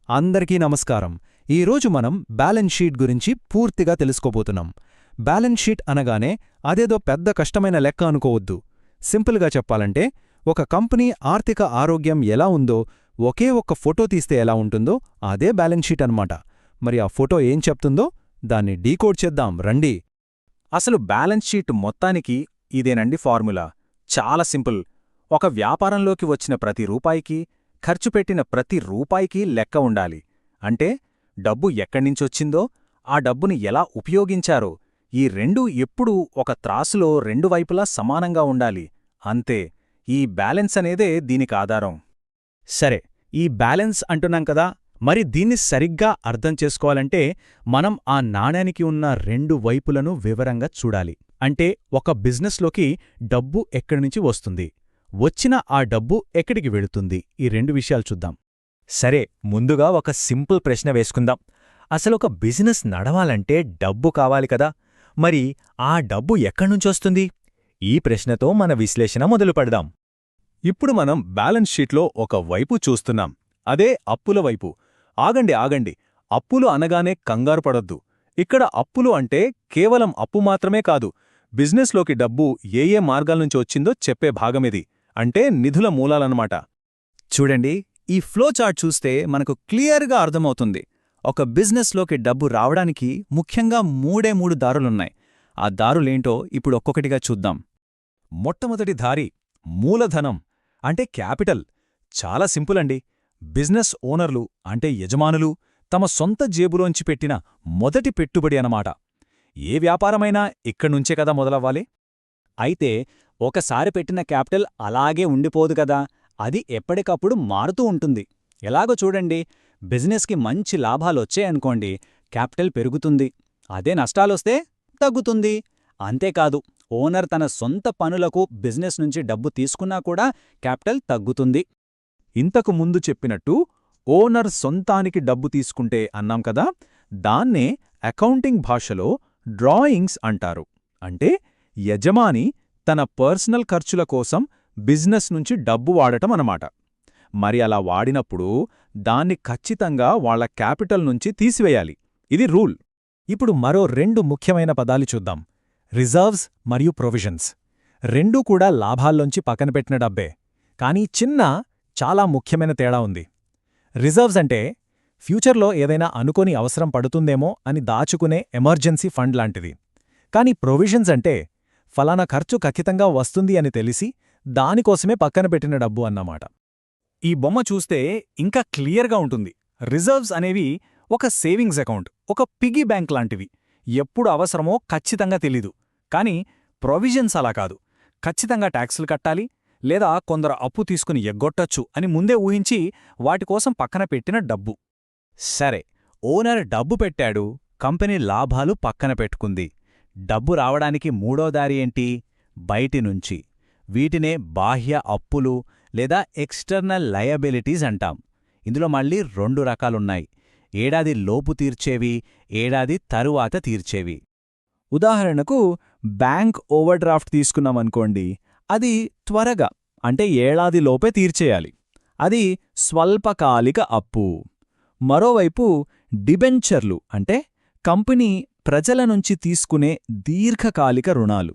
అందరికీ నమస్కారం. ఈరోజు మనం బ్యాలెన్స్ షీట్ గురించి పూర్తిగా తెలుసుకోబోతున్నాం. బ్యాలెన్స్ షీట్ అనగానే అదేదో పెద్ద కష్టమైన లెక్క అనుకోవద్దు. సింపుల్గా చెప్పాలంటే ఒక కంపెనీ ఆర్థిక ఆరోగ్యం ఎలా ఉందో ఒకే ఒక్క ఫోటో తీస్తే ఎలా ఉంటుందో అదే బ్యాలెన్స్ షీట్ అన్నమాట. మరి ఆ ఫోటో ఏం చెప్తుందో దాన్ని డీకోడ్ చేద్దాం రండి. అసలు బ్యాలెన్స్ షీట్ మొత్తానికి ఇదేనండి ఫార్ములా. చాలా సింపుల్. ఒక వ్యాపారంలోకి వచ్చిన ప్రతి రూపాయికి, ఖర్చు పెట్టిన ప్రతి రూపాయికి లెక్క ఉండాలి. అంటే డబ్బు ఎక్కడ్నించొచ్చిందో, ఆ డబ్బుని ఎలా ఉపయోగించారో ఈ రెండూ ఎప్పుడూ ఒక త్రాసులో రెండు వైపులా సమానంగా ఉండాలి. అంతే. ఈ బ్యాలెన్స్ అనేదే దీనికాధారం. సరే, ఈ బ్యాలెన్స్ అంటున్నాం కదా, మరి దీన్ని సరిగ్గా అర్థం చేసుకోవాలంటే మనం ఆ నాణేనికి ఉన్న రెండు వైపులను వివరంగా చూడాలి. అంటే ఒక బిజినెస్లోకి డబ్బు ఎక్కడినుంచి వస్తుంది, వచ్చిన ఆ డబ్బు ఎక్కడికి వెళుతుంది, ఈ రెండు విషయాలు చూద్దాం. సరే, ముందుగా ఒక సింపుల్ ప్రశ్న వేసుకుందాం. అసలొక బిజినెస్ నడవాలంటే డబ్బు కావాలి కదా, మరి ఆ డబ్బు ఎక్కడ్నుంచొస్తుంది? ఈ ప్రశ్నతో మన విశ్లేషణ మొదలుపెడదాం. ఇప్పుడు మనం బ్యాలెన్స్ షీట్లో ఒక వైపు చూస్తున్నాం. అదే అప్పుల వైపు. ఆగండి. అప్పులు అనగానే కంగారు పడొద్దు. ఇక్కడ అప్పులు అంటే కేవలం అప్పు మాత్రమే కాదు, బిజినెస్లోకి డబ్బు ఏ మార్గాల్నుంచి వచ్చిందో చెప్పే భాగమిది. అంటే నిధుల మూలాలన్నమాట. చూడండి, ఈ ఫ్లో చార్ట్ చూస్తే మనకు క్లియర్గా అర్థమవుతుంది. ఒక బిజినెస్లోకి డబ్బు రావడానికి ముఖ్యంగా మూడు దారులున్నాయి. ఆ దారులేంటో ఇప్పుడు ఒక్కొక్కటిగా చూద్దాం. మొట్టమొదటి దారి మూలధనం, అంటే క్యాపిటల్. చాలా సింపుల్ అండి. బిజినెస్ ఓనర్లు అంటే యజమానులు తమ సొంత జేబులోంచి పెట్టిన మొదటి పెట్టుబడి అన్నమాట. ఏ వ్యాపారమైనా ఇక్కడ్నుంచే కదా మొదలవ్వాలి. అయితే ఒకసారి పెట్టిన క్యాపిటల్ అలాగే ఉండిపోదు కదా, అది ఎప్పటికప్పుడు మారుతూ ఉంటుంది. ఎలాగో చూడండి, బిజినెస్కి మంచి లాభాలొచ్చాయనుకోండి, క్యాపిటల్ పెరుగుతుంది. అదే నష్టాలొస్తే తగ్గుతుంది. అంతేకాదు, ఓనర్ తన సొంత పనులకు బిజినెస్ నుంచి డబ్బు తీసుకున్నా కూడా క్యాపిటల్ తగ్గుతుంది. ఇంతకు ముందు చెప్పినట్టు ఓనర్ సొంతానికి డబ్బు తీసుకుంటే అన్నాం కదా, దాన్నే అకౌంటింగ్ భాషలో డ్రాయింగ్స్ అంటారు. అంటే యజమాని తన పర్సనల్ ఖర్చుల కోసం బిజినెస్ నుంచి డబ్బు వాడటం అన్నమాట. మరి అలా వాడినప్పుడు దాన్ని ఖచ్చితంగా వాళ్ల క్యాపిటల్ నుంచి తీసివేయాలి. ఇది రూల్. ఇప్పుడు మరో రెండు ముఖ్యమైన పదాలు చూద్దాం: రిజర్వ్స్ మరియు ప్రొవిజన్స్. రెండూ కూడా లాభాల్లోంచి పక్కనపెట్టిన డబ్బే, కానీ చాలా ముఖ్యమైన తేడా ఉంది. రిజర్వ్స్ అంటే ఫ్యూచర్లో ఏదైనా అనుకోని అవసరం పడుతుందేమో అని దాచుకునే ఎమర్జెన్సీ ఫండ్ లాంటిది. కానీ ప్రొవిజన్స్ అంటే ఫలానా ఖర్చు ఖచ్చితంగా వస్తుంది అని తెలిసి దానికోసమే పక్కన పెట్టిన డబ్బు అన్నమాట. ఈ బొమ్మ చూస్తే ఇంకా క్లియర్గా ఉంటుంది. రిజర్వ్స్ అనేవి ఒక సేవింగ్స్ అకౌంట్, ఒక పిగ్గీ బ్యాంక్ లాంటివి. ఎప్పుడు అవసరమో ఖచ్చితంగా తెలీదు. కానీ ప్రొవిజన్స్ అలా కాదు. ఖచ్చితంగా ట్యాక్సులు కట్టాలి, లేదా కొందరు అప్పు తీసుకుని ఎగ్గొట్టొచ్చు అని ముందే ఊహించి వాటికోసం పక్కన పెట్టిన డబ్బు. సరే, ఓనర్ డబ్బు పెట్టాడు, కంపెనీ లాభాలు పక్కన పెట్టుకుంది. డబ్బు రావడానికి మూడో దారి ఏంటి? బయటినుంచి. వీటినే బాహ్య అప్పులు లేదా ఎక్స్టర్నల్ లయబిలిటీస్ అంటాం. ఇందులో మళ్ళీ రెండు రకాలున్నాయి: ఏడాది లోపు తీర్చేవి, ఏడాది తరువాత తీర్చేవి. ఉదాహరణకు, బ్యాంక్ ఓవర్ డ్రాఫ్ట్ తీసుకున్నామనుకోండి, అది త్వరగా అంటే ఏడాదిలోపే తీర్చేయాలి. అది స్వల్పకాలిక అప్పు. మరోవైపు డిబెంచర్లు అంటే కంపెనీ ప్రజల నుంచి తీసుకునే దీర్ఘకాలిక రుణాలు.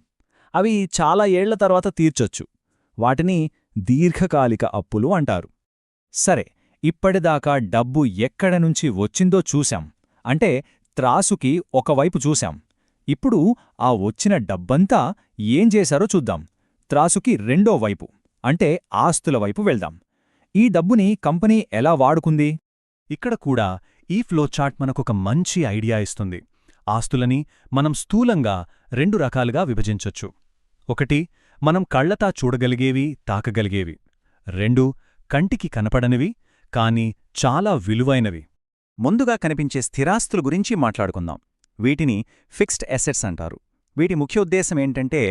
అవి చాలా ఏళ్ల తర్వాత తీర్చొచ్చు. వాటిని దీర్ఘకాలిక అప్పులు అంటారు. సరే, ఇప్పటిదాకా డబ్బు ఎక్కడ నుంచి వచ్చిందో చూశాం. అంటే త్రాసుకి ఒకవైపు చూశాం. ఇప్పుడు ఆ వచ్చిన డబ్బంతా ఏం చేశారో చూద్దాం. త్రాసుకి రెండో వైపు అంటే ఆస్తుల వైపు వెళ్దాం. ఈ డబ్బుని కంపెనీ ఎలా వాడుకుంది? ఇక్కడ కూడా ఈ ఫ్లోచార్ట్ మనకొక మంచి ఐడియా ఇస్తుంది. ఆస్తులని మనం స్థూలంగా రెండు రకాలుగా విభజించొచ్చు. ఒకటి, మనం కళ్లతా చూడగలిగేవి, తాకగలిగేవి. రెండు, కంటికి కనపడనివి కానీ చాలా విలువైనవి. ముందుగా కనిపించే స్థిరాస్తుల గురించి మాట్లాడుకుందాం. వీటిని ఫిక్స్డ్ అసెట్స్ అంటారు. వీటి ముఖ్య ఉద్దేశం ఏంటంటే,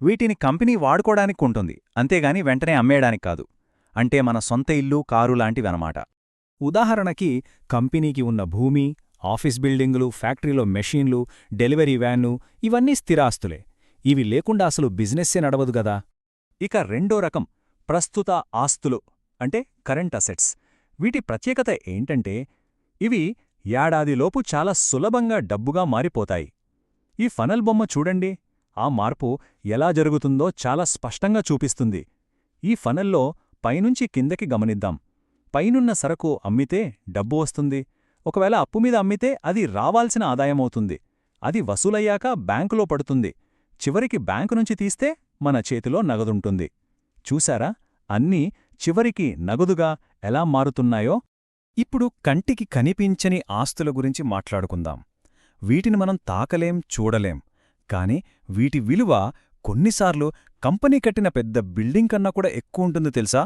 వీటిని కంపెనీ వాడుకోవడానికి ఉంటుంది, అంతేగాని వెంటనే అమ్మేయడానికి కాదు. అంటే మన సొంత ఇల్లు, కారు లాంటివన్నమాట. ఉదాహరణకి, కంపెనీకి ఉన్న భూమి, ఆఫీస్ బిల్డింగులు, ఫ్యాక్టరీలో మెషీన్లు, డెలివరీ వ్యాన్లు, ఇవన్నీ స్థిరాస్తులే. ఇవి లేకుండా అసలు బిజినెస్సే నడవదు గదా. ఇక రెండో రకం ప్రస్తుత ఆస్తులు అంటే కరెంట్ అసెట్స్. వీటి ప్రత్యేకత ఏంటంటే ఇవి ఏడాదిలోపు చాలా సులభంగా డబ్బుగా మారిపోతాయి. ఈ ఫనల్ బొమ్మ చూడండి, ఆ మార్పు ఎలా జరుగుతుందో చాలా స్పష్టంగా చూపిస్తుంది. ఈ ఫనల్లో పైనుంచి కిందకి గమనిద్దాం. పైనున్న సరకు అమ్మితే డబ్బు వస్తుంది. ఒకవేళ అప్పు మీద అమ్మితే అది రావాల్సిన ఆదాయమవుతుంది. అది వసూలయ్యాక బ్యాంకులో పడుతుంది. చివరికి బ్యాంకు నుంచి తీస్తే మన చేతిలో నగదుంటుంది. చూశారా, అన్నీ చివరికి నగదుగా ఎలా మారుతున్నాయో? ఇప్పుడు కంటికి కనిపించని ఆస్తుల గురించి మాట్లాడుకుందాం. వీటిని మనం తాకలేం, చూడలేం. కాని వీటి విలువ కొన్నిసార్లు కంపెనీ కట్టిన పెద్ద బిల్డింగ్ కన్నా కూడా ఎక్కువుంటుంది తెలుసా?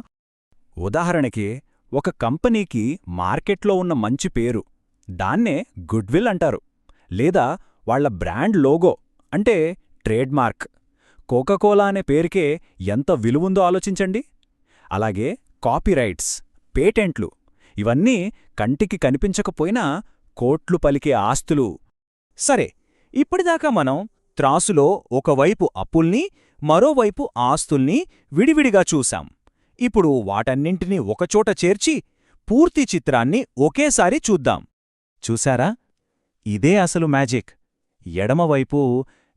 ఉదాహరణకి ఒక కంపెనీకి మార్కెట్లో ఉన్న మంచి పేరు, దాన్నే గుడ్విల్ అంటారు. లేదా వాళ్ల బ్రాండ్ లోగో అంటే ట్రేడ్మార్క్. కోకాకోలా అనే పేరుకే ఎంత విలువుందో ఆలోచించండి. అలాగే కాపీరైట్స్, పేటెంట్లు, ఇవన్నీ కంటికి కనిపించకపోయినా కోట్లు పలికే ఆస్తులు. సరే, ఇప్పటిదాకా మనం త్రాసులో ఒకవైపు అప్పుల్ని, మరోవైపు ఆస్తుల్ని విడివిడిగా చూశాం. ఇప్పుడు వాటన్నింటినీ ఒకచోట చేర్చి పూర్తి చిత్రాన్ని ఒకేసారి చూద్దాం. చూశారా? ఇదే అసలు మ్యాజిక్. ఎడమవైపు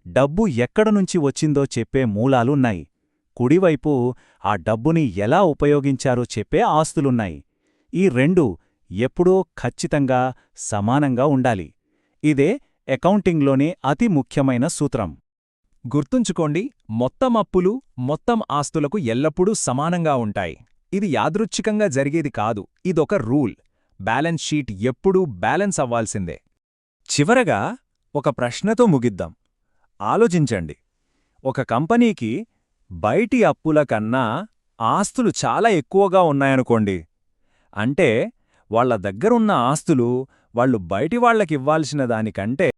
డబ్బు ఎక్కడనుంచి వచ్చిందో చెప్పే మూలాలున్నాయి. కుడివైపు ఆ డబ్బుని ఎలా ఉపయోగించారో చెప్పే ఆస్తులున్నాయి. ఈ రెండూ ఎప్పుడూ ఖచ్చితంగా సమానంగా ఉండాలి. ఇదే అకౌంటింగ్లోనే అతి ముఖ్యమైన సూత్రం. గుర్తుంచుకోండి, మొత్తం అప్పులు, మొత్తం ఆస్తులకు ఎల్లప్పుడూ సమానంగా ఉంటాయి. ఇది యాదృచ్ఛికంగా జరిగేది కాదు, ఇదొక రూల్. బ్యాలెన్స్ షీట్ ఎప్పుడూ బ్యాలెన్స్ అవ్వాల్సిందే. చివరగా ఒక ప్రశ్నతో ముగిద్దాం. ఆలోచించండి, ఒక కంపెనీకి బయటి అప్పుల కన్నా ఆస్తులు చాలా ఎక్కువగా ఉన్నాయనుకోండి. అంటే వాళ్ల దగ్గరున్న ఆస్తులు వాళ్ళు బయటివాళ్లకివ్వాల్సిన దానికంటే